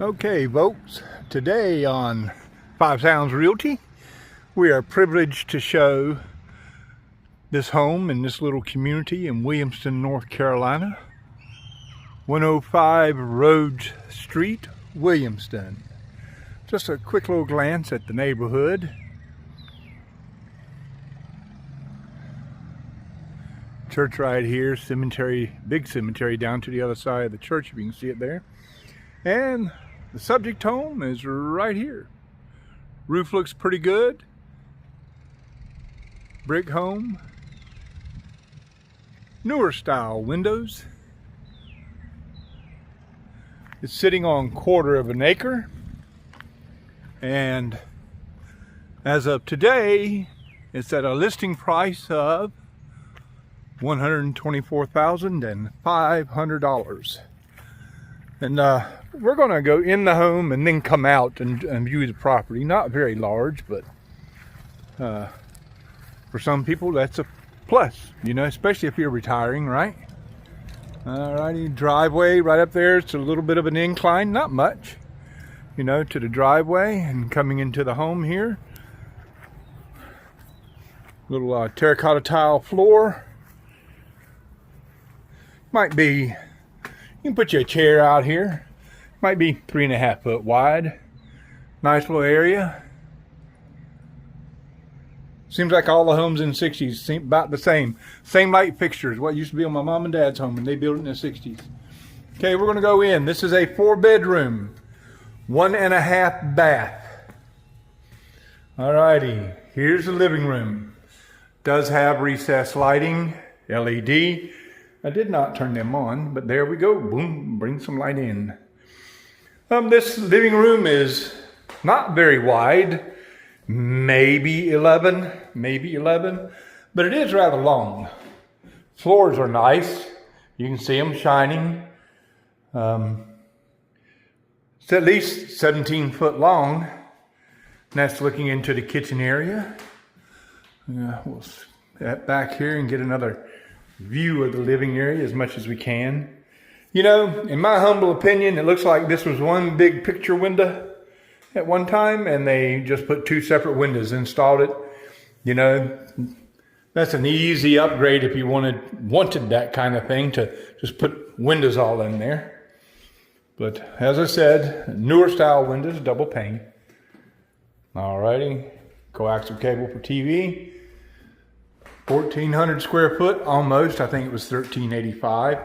Okay, folks, today on Five Sounds Realty, we are privileged to show this home in this little community in Williamston, North Carolina. 105 Rhodes Street, Williamston. Just a quick little glance at the neighborhood. Church right here, cemetery, big cemetery down to the other side of the church, if you can see it there. And the subject home is right here. Roof looks pretty good. Brick home. Newer style windows. It's sitting on 1/4 of an acre. And as of today, it's at a listing price of $124,500. And we're going to go in the home and then come out and view the property. Not very large, but for some people that's a plus, you know, especially if you're retiring, right? Alrighty, driveway right up there. It's a little bit of an incline, not much, you know, to the driveway and coming into the home here. Little terracotta tile floor. Might be, you can put you a chair out here. Might be 3.5 foot wide. Nice little area. Seems like all the homes in the 60s seem about the same. Same light fixtures. What used to be on my mom and dad's home, and they built it in the 60s. Okay, we're going to go in. This is a 4-bedroom, 1.5 bath. Alrighty, here's the living room. Does have recessed lighting, LED. I did not turn them on, but there we go. Boom, bring some light in. This living room is not very wide, maybe 11, but it is rather long. Floors are nice. You can see them shining. It's at least 17 foot long. And that's looking into the kitchen area. We'll step back here and get another view of the living area as much as we can. You know, in my humble opinion, it looks like this was one big picture window at one time, and they just put 2 separate windows, installed it. You know, that's an easy upgrade if you wanted that kind of thing, to just put windows all in there. But as I said, newer style windows, double pane. Alrighty, coaxial cable for TV. 1,400 square foot, almost. I think it was 1,385.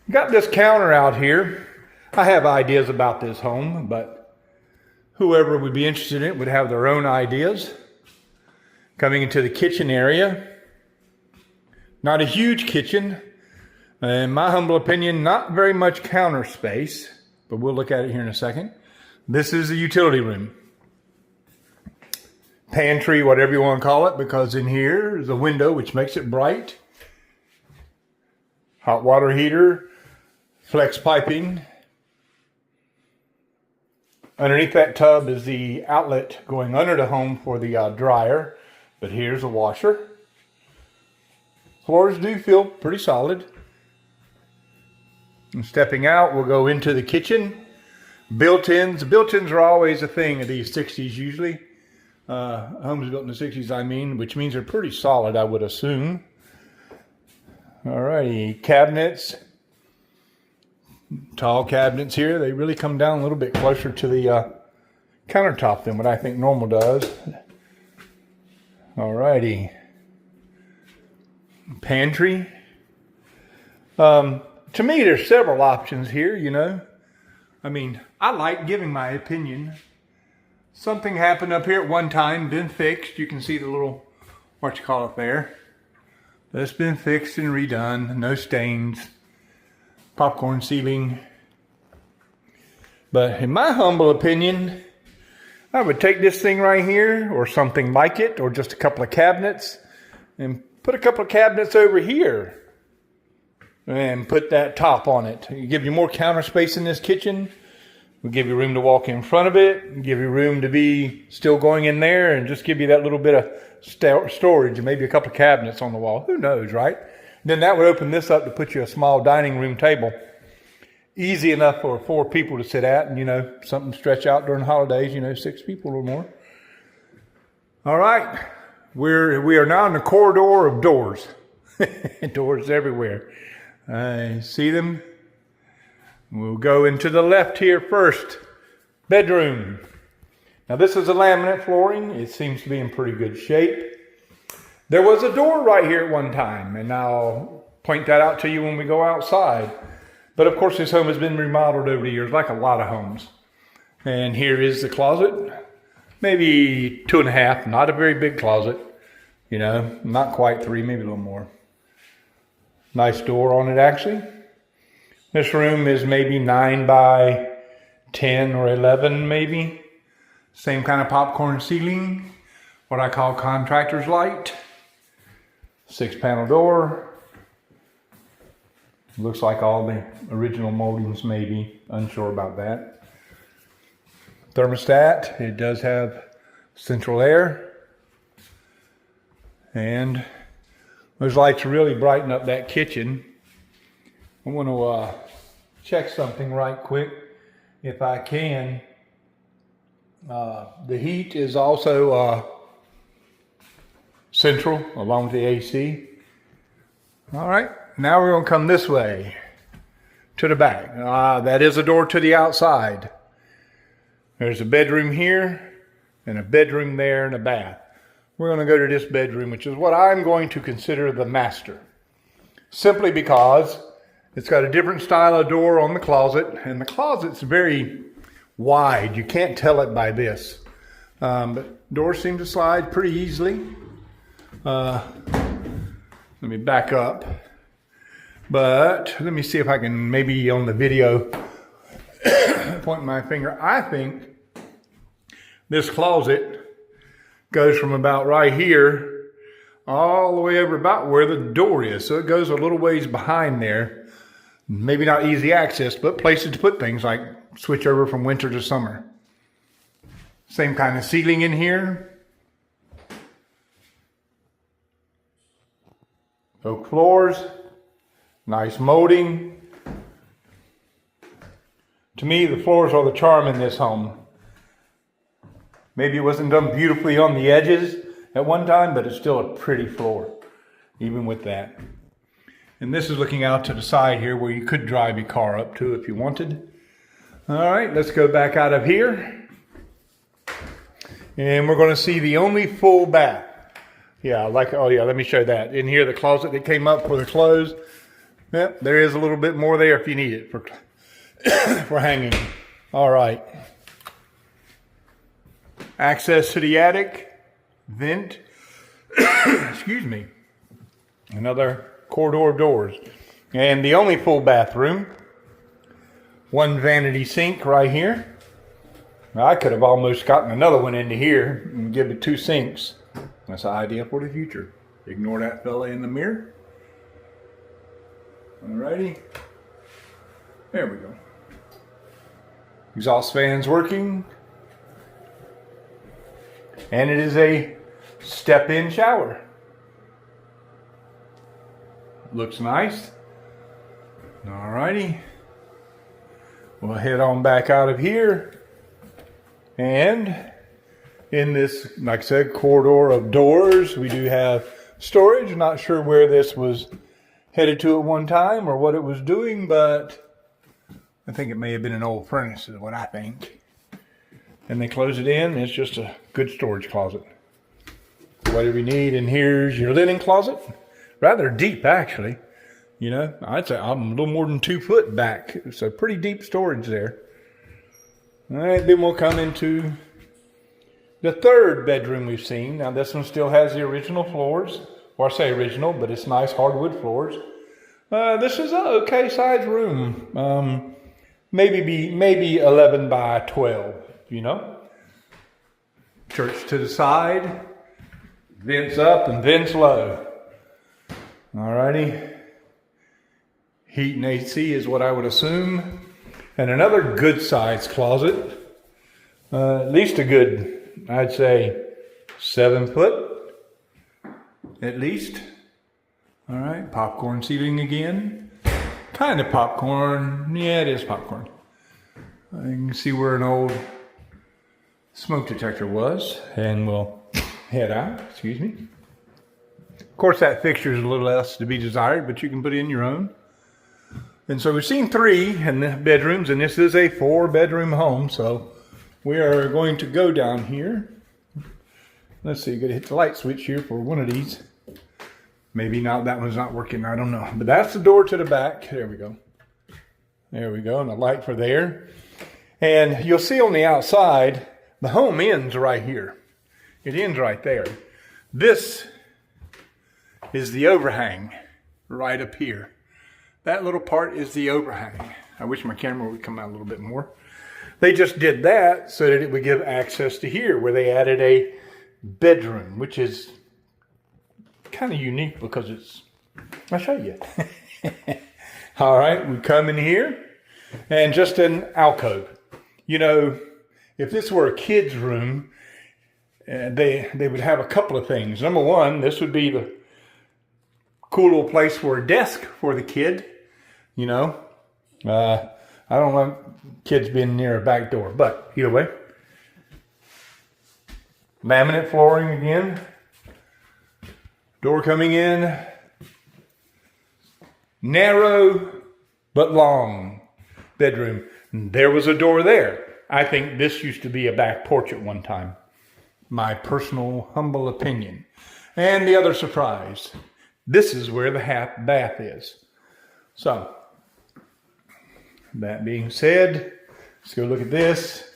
Got this counter out here. I have ideas about this home, but whoever would be interested in it would have their own ideas. Coming into the kitchen area. Not a huge kitchen. In my humble opinion, not very much counter space, but we'll look at it here in a second. This is the utility room. Pantry, whatever you want to call it, because in here is a window which makes it bright. Hot water heater, flex piping. Underneath that tub is the outlet going under the home for the dryer, but here's a washer. Floors do feel pretty solid. And stepping out, we'll go into the kitchen. Built-ins. Built-ins are always a thing of these 60s usually. Homes built in the 60s, I mean, which means they're pretty solid, I would assume. Alrighty, cabinets. Tall cabinets here. They really come down a little bit closer to the countertop than what I think normal does. Alrighty. Pantry. To me, there's several options here, you know. I mean, I like giving my opinion. Something happened up here at one time, been fixed. You can see the little, what you call it there. That's been fixed and redone. No stains. Popcorn ceiling. But in my humble opinion, I would take this thing right here, or something like it, or just a couple of cabinets, and put a couple of cabinets over here, and put that top on it. It'll give you more counter space in this kitchen. We'll give you room to walk in front of it, give you room to be still going in there, and just give you that little bit of storage and maybe a couple of cabinets on the wall. Who knows, right? Then that would open this up to put you a small dining room table. easy enough for 4 people to sit at, and, you know, something stretch out during holidays, you know, 6 people or more. All right, we are now in the corridor of doors. Doors everywhere. See them? We'll go into the left here first. Bedroom. Now this is a laminate flooring. It seems to be in pretty good shape. There was a door right here at one time, and I'll point that out to you when we go outside. But of course this home has been remodeled over the years, like a lot of homes. And here is the closet. Maybe 2.5, not a very big closet. You know, not quite 3, maybe a little more. Nice door on it, actually. This room is maybe 9 by 10 or 11, maybe. Same kind of popcorn ceiling. What I call contractor's light. 6-panel door. Looks like all the original moldings, maybe. Unsure about that. Thermostat. It does have central air. And those lights really brighten up that kitchen. I want to check something right quick, if I can. The heat is also central, along with the AC. All right, now we're going to come this way, to the back. That is a door to the outside. There's a bedroom here, and a bedroom there, and a bath. We're going to go to this bedroom, which is what I'm going to consider the master. Simply because it's got a different style of door on the closet, and the closet's very wide. You can't tell it by this. But doors seem to slide pretty easily. Let me back up. But let me see if I can, maybe on the video, point my finger. I think this closet goes from about right here all the way over about where the door is. So it goes a little ways behind there. Maybe not easy access, but places to put things, like switch over from winter to summer. Same kind of ceiling in here. Oak floors. Nice molding. To me, the floors are the charm in this home. Maybe it wasn't done beautifully on the edges at one time, but it's still a pretty floor, even with that. And this is looking out to the side here where you could drive your car up to if you wanted. All right, let's go back out of here. And we're going to see the only full bath. Yeah, let me show that. In here, the closet that came up for the clothes. Yep, there is a little bit more there if you need it for, for hanging. All right. Access to the attic, vent, excuse me, another corridor of doors. And the only full bathroom, one vanity sink right here. I could have almost gotten another one into here and give it 2 sinks. That's an idea for the future. Ignore that fella in the mirror. Alrighty. There we go. Exhaust fans working. And it is a step-in shower. Looks nice. Alrighty. We'll head on back out of here. And in this, like I said, corridor of doors, we do have storage. Not sure where this was headed to at one time or what it was doing, but I think it may have been an old furnace is what I think. And they close it in. It's just a good storage closet. Whatever you need. And here's your linen closet. Rather deep, actually. You know, I'd say I'm a little more than 2 foot back. So pretty deep storage there. All right, then we'll come into the third bedroom we've seen. Now this one still has the original floors. Or I say original, but it's nice hardwood floors. This is an okay sized room. Maybe 11 by 12. You know, church to the side, vents up and vents low. Alrighty. Heat and AC is what I would assume. And another good sized closet. At least a good, I'd say 7 foot. At least. Alright, popcorn ceiling again. kind of popcorn. Yeah, it is popcorn. You can see where an old smoke detector was, and we'll head out. Excuse me. Of course, that fixture is a little less to be desired, but you can put in your own. And so we've seen 3 in the bedrooms, and this is a 4-bedroom home. So we are going to go down here. Let's see, you got to hit the light switch here for one of these. Maybe not, that one's not working, I don't know. But that's the door to the back. There we go. There we go, and a light for there. And you'll see on the outside, the home ends right here. It ends right there. This is the overhang right up here. That little part is the overhang. I wish my camera would come out a little bit more. They just did that so that it would give access to here, where they added a bedroom, which is kind of unique because it's, I'll show you. All right, we come in here and just an alcove. You know, if this were a kid's room, they would have a couple of things. Number one, this would be the cool little place for a desk for the kid. You know, I don't want kids being near a back door, but either way. Laminate flooring again. Door coming in. Narrow but long bedroom. There was a door there. I think this used to be a back porch at one time. My personal humble opinion. And the other surprise. This is where the half bath is. So, that being said, let's go look at this.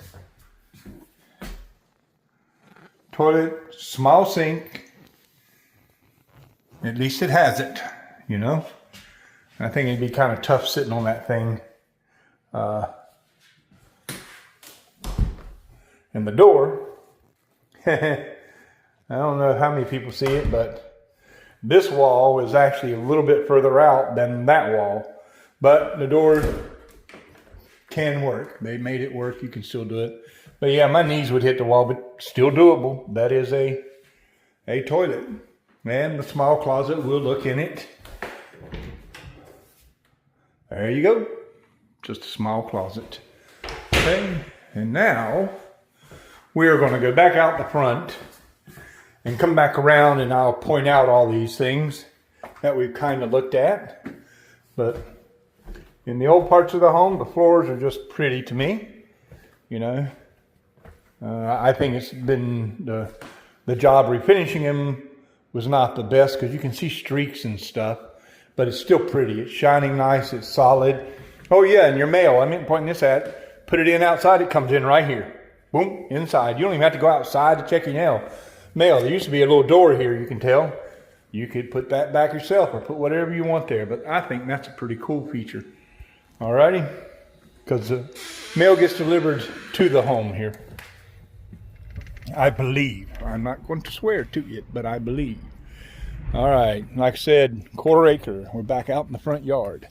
Toilet, small sink. At least it has it, you know. I think it'd be kind of tough sitting on that thing. And the door, I don't know how many people see it, but this wall is actually a little bit further out than that wall. But the door can work. They made it work. You can still do it. But yeah, my knees would hit the wall, but still doable. That is a toilet. And the small closet, we'll look in it. There you go. Just a small closet. Okay, and now we are going to go back out the front and come back around, and I'll point out all these things that we've kind of looked at. But in the old parts of the home, the floors are just pretty to me. You know, I think it's been the job refinishing them was not the best because you can see streaks and stuff, but it's still pretty. It's shining nice. It's solid. Oh yeah, and your mail. I meant to point this at. Put it in outside. It comes in right here. Boom, inside. You don't even have to go outside to check your mail. There used to be a little door here, you can tell. You could put that back yourself or put whatever you want there, but I think that's a pretty cool feature. Alrighty, because the mail gets delivered to the home here. I believe. I'm not going to swear to it, but I believe. All right, like I said, 1/4 acre. We're back out in the front yard.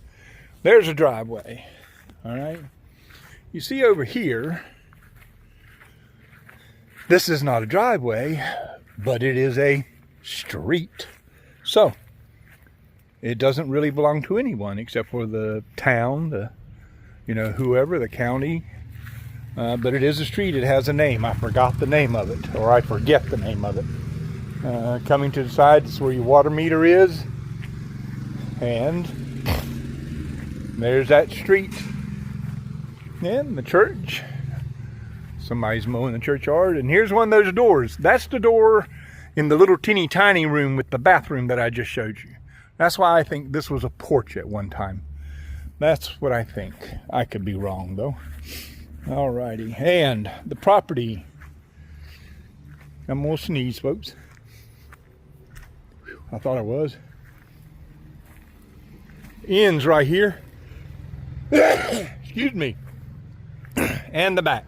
There's a driveway. All right. You see over here, this is not a driveway, but it is a street. So, it doesn't really belong to anyone except for the town, whoever, the county. But it is a street. It has a name. I forgot the name of it, or I forget the name of it. Coming to the side, this is where your water meter is. And there's that street. And the church. Somebody's mowing the churchyard. And here's one of those doors. That's the door in the little teeny tiny room with the bathroom that I just showed you. That's why I think this was a porch at one time. That's what I think. I could be wrong though. Alrighty, and the property, I'm gonna sneeze, folks. I thought I was. Ends right here. Excuse me. And the back.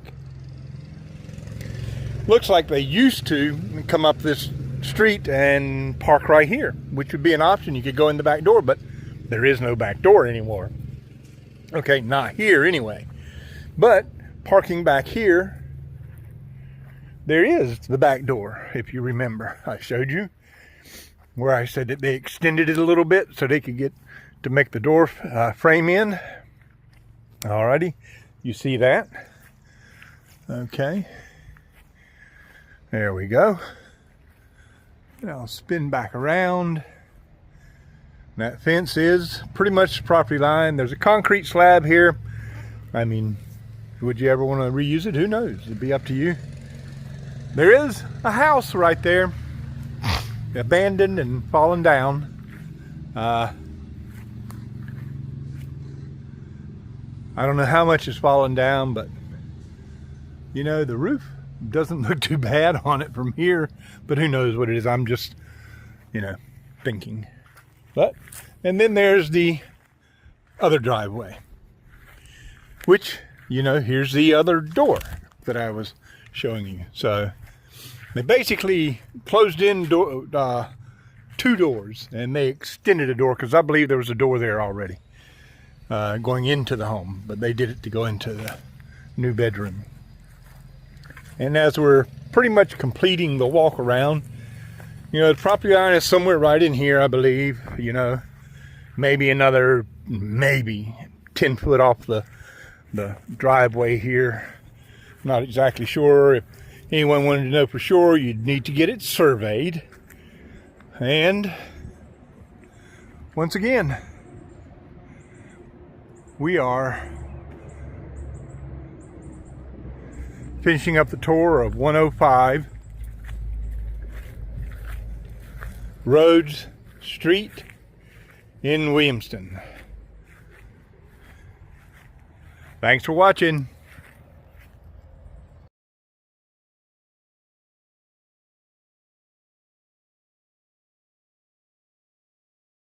Looks like they used to come up this street and park right here, which would be an option. You could go in the back door, but there is no back door anymore. Okay, not here anyway. But parking back here, there is the back door, if you remember. I showed you where I said that they extended it a little bit so they could get to make the door frame in. Alrighty, you see that? Okay. There we go. And I'll spin back around. That fence is pretty much the property line. There's a concrete slab here. I mean, would you ever want to reuse it? Who knows? It'd be up to you. There is a house right there, abandoned and fallen down. I don't know how much is fallen down, but you know, the roof doesn't look too bad on it from here, but who knows what it is. I'm just, you know, thinking. But, and then there's the other driveway, which, you know, here's the other door that I was showing you. So they basically closed in two doors, and they extended a door because I believe there was a door there already going into the home, but they did it to go into the new bedroom. And as we're pretty much completing the walk around, you know, the property line is somewhere right in here, I believe. You know, maybe another, maybe 10 foot off the driveway here. Not exactly sure. If anyone wanted to know for sure, you'd need to get it surveyed. And once again, we are finishing up the tour of 105 Rhodes Street in Williamston. Thanks for watching.